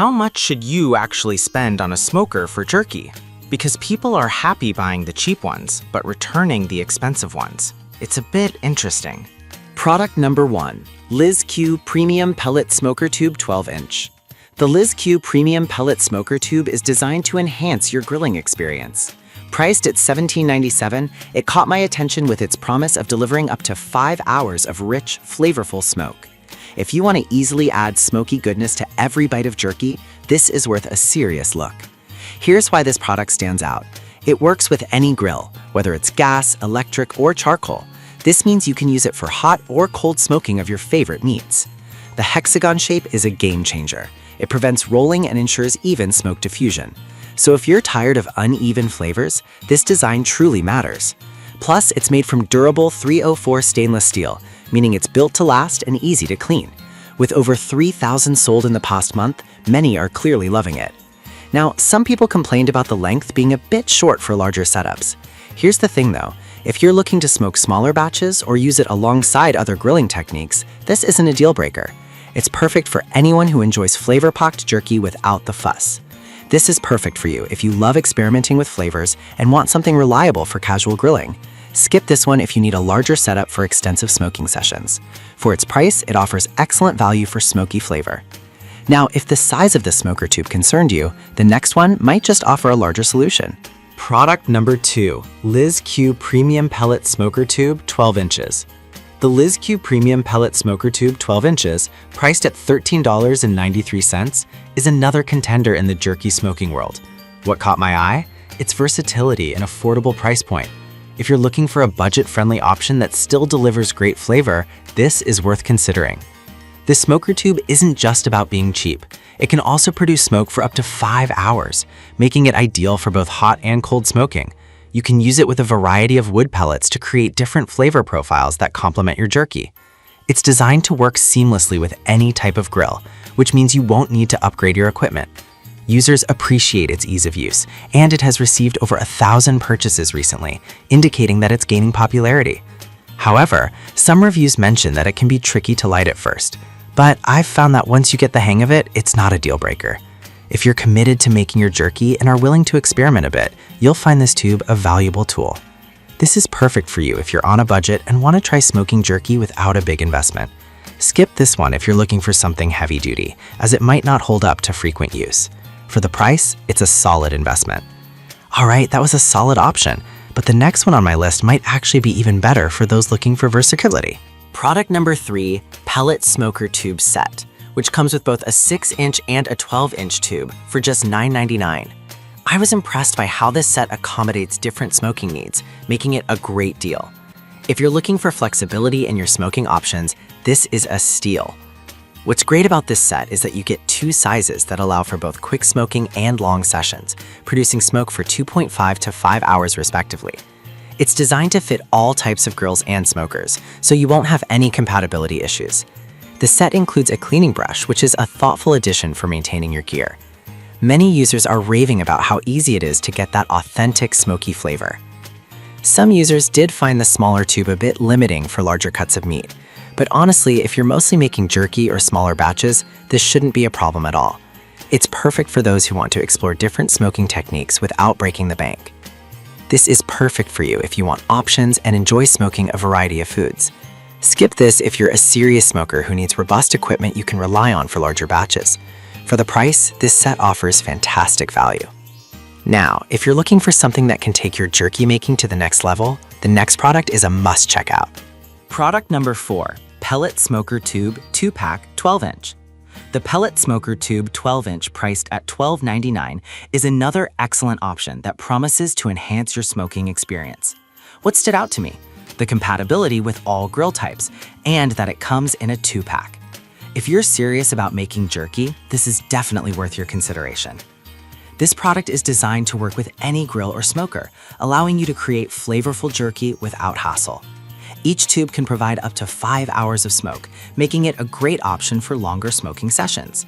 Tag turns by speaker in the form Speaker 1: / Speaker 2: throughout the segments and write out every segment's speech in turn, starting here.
Speaker 1: How much should you actually spend on a smoker for jerky? Because people are happy buying the cheap ones, but returning the expensive ones. It's a bit interesting.
Speaker 2: Product number 1, Liz Q Premium Pellet Smoker Tube 12-inch. The Liz Q Premium Pellet Smoker Tube is designed to enhance your grilling experience. Priced at $17.97, it caught my attention with its promise of delivering up to 5 hours of rich, flavorful smoke. If you want to easily add smoky goodness to every bite of jerky, this is worth a serious look. Here's why this product stands out. It works with any grill, whether it's gas, electric, or charcoal. This means you can use it for hot or cold smoking of your favorite meats. The hexagon shape is a game changer. It prevents rolling and ensures even smoke diffusion. So if you're tired of uneven flavors, this design truly matters. Plus, it's made from durable 304 stainless steel, meaning it's built to last and easy to clean. With over 3,000 sold in the past month, many are clearly loving it. Now, some people complained about the length being a bit short for larger setups. Here's the thing though, if you're looking to smoke smaller batches or use it alongside other grilling techniques, this isn't a deal breaker. It's perfect for anyone who enjoys flavor-packed jerky without the fuss. This is perfect for you if you love experimenting with flavors and want something reliable for casual grilling. Skip this one if you need a larger setup for extensive smoking sessions. For its price, it offers excellent value for smoky flavor. Now, if the size of the smoker tube concerned you, the next one might just offer a larger solution.
Speaker 1: Product number 2, Liz Q Premium Pellet Smoker Tube 12 inches. The Liz Q Premium Pellet Smoker Tube 12 inches, priced at $13.93, is another contender in the jerky smoking world. What caught my eye? Its versatility and affordable price point. If you're looking for a budget-friendly option that still delivers great flavor, this is worth considering. This smoker tube isn't just about being cheap. It can also produce smoke for up to 5 hours, making it ideal for both hot and cold smoking. You can use it with a variety of wood pellets to create different flavor profiles that complement your jerky. It's designed to work seamlessly with any type of grill, which means you won't need to upgrade your equipment. Users appreciate its ease of use, and it has received over 1,000 purchases recently, indicating that it's gaining popularity. However, some reviews mention that it can be tricky to light at first, but I've found that once you get the hang of it, it's not a deal breaker. If you're committed to making your jerky and are willing to experiment a bit, you'll find this tube a valuable tool. This is perfect for you if you're on a budget and want to try smoking jerky without a big investment. Skip this one if you're looking for something heavy-duty, as it might not hold up to frequent use. For the price, it's a solid investment. All right, that was a solid option, but the next one on my list might actually be even better for those looking for versatility.
Speaker 2: Product number 3, Pellet Smoker Tube Set, which comes with both a 6-inch and a 12-inch tube for just $9.99. I was impressed by how this set accommodates different smoking needs, making it a great deal. If you're looking for flexibility in your smoking options, this is a steal. What's great about this set is that you get 2 sizes that allow for both quick smoking and long sessions, producing smoke for 2.5 to 5 hours respectively. It's designed to fit all types of grills and smokers, so you won't have any compatibility issues. The set includes a cleaning brush, which is a thoughtful addition for maintaining your gear. Many users are raving about how easy it is to get that authentic smoky flavor. Some users did find the smaller tube a bit limiting for larger cuts of meat. But honestly, if you're mostly making jerky or smaller batches, this shouldn't be a problem at all. It's perfect for those who want to explore different smoking techniques without breaking the bank. This is perfect for you if you want options and enjoy smoking a variety of foods. Skip this if you're a serious smoker who needs robust equipment you can rely on for larger batches. For the price, this set offers fantastic value. Now, if you're looking for something that can take your jerky making to the next level, the next product is a must check out.
Speaker 1: Product number 4, Pellet Smoker Tube 2-pack 12-inch. The Pellet Smoker Tube 12-inch priced at $12.99 is another excellent option that promises to enhance your smoking experience. What stood out to me? The compatibility with all grill types, and that it comes in a 2-pack. If you're serious about making jerky, this is definitely worth your consideration. This product is designed to work with any grill or smoker, allowing you to create flavorful jerky without hassle. Each tube can provide up to 5 hours of smoke, making it a great option for longer smoking sessions.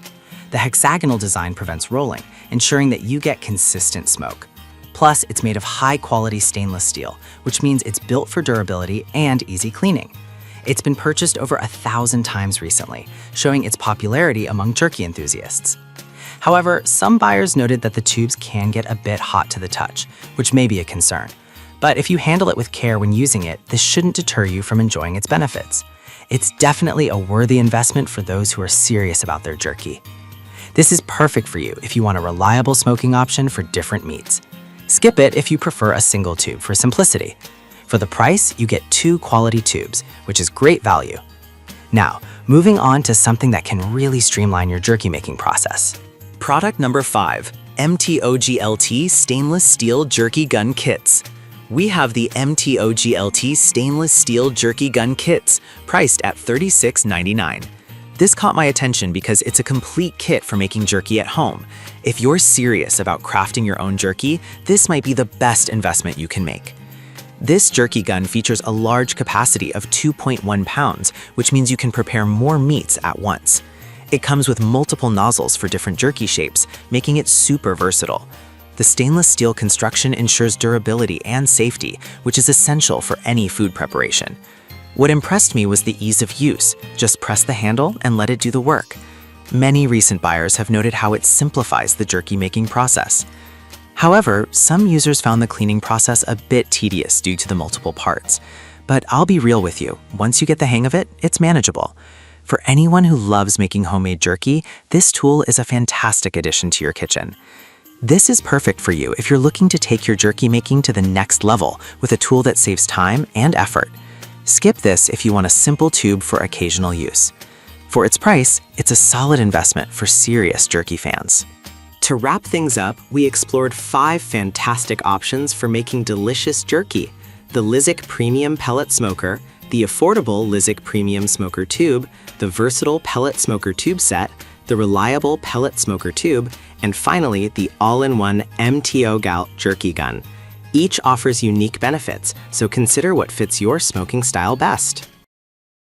Speaker 1: The hexagonal design prevents rolling, ensuring that you get consistent smoke. Plus, it's made of high-quality stainless steel, which means it's built for durability and easy cleaning. It's been purchased over 1,000 times recently, showing its popularity among jerky enthusiasts.
Speaker 2: However, some buyers noted that the tubes can get a bit hot to the touch, which may be a concern. But if you handle it with care when using it, this shouldn't deter you from enjoying its benefits. It's definitely a worthy investment for those who are serious about their jerky. This is perfect for you if you want a reliable smoking option for different meats. Skip it if you prefer a single tube for simplicity. For the price, you get 2 quality tubes, which is great value. Now, moving on to something that can really streamline your jerky making process.
Speaker 1: Product number 5, MTOGLT Stainless Steel Jerky Gun Kits. We have the MTOGLT Stainless Steel Jerky Gun Kits, priced at $36.99. This caught my attention because it's a complete kit for making jerky at home. If you're serious about crafting your own jerky, this might be the best investment you can make. This jerky gun features a large capacity of 2.1 pounds, which means you can prepare more meats at once. It comes with multiple nozzles for different jerky shapes, making it super versatile. The stainless steel construction ensures durability and safety, which is essential for any food preparation. What impressed me was the ease of use. Just press the handle and let it do the work. Many recent buyers have noted how it simplifies the jerky making process. However, some users found the cleaning process a bit tedious due to the multiple parts. But I'll be real with you, once you get the hang of it, it's manageable. For anyone who loves making homemade jerky, this tool is a fantastic addition to your kitchen. This is perfect for you if you're looking to take your jerky making to the next level with a tool that saves time and effort. Skip this if you want a simple tube for occasional use. For its price, it's a solid investment for serious jerky fans. To wrap things up, we explored 5 fantastic options for making delicious jerky: the Aliexpress Premium Pellet Smoker, the affordable Aliexpress Premium Smoker Tube, the versatile Pellet Smoker Tube Set, the reliable Pellet Smoker Tube, and finally, the all-in-one MTOGLT Jerky Gun. Each offers unique benefits, so consider what fits your smoking style best.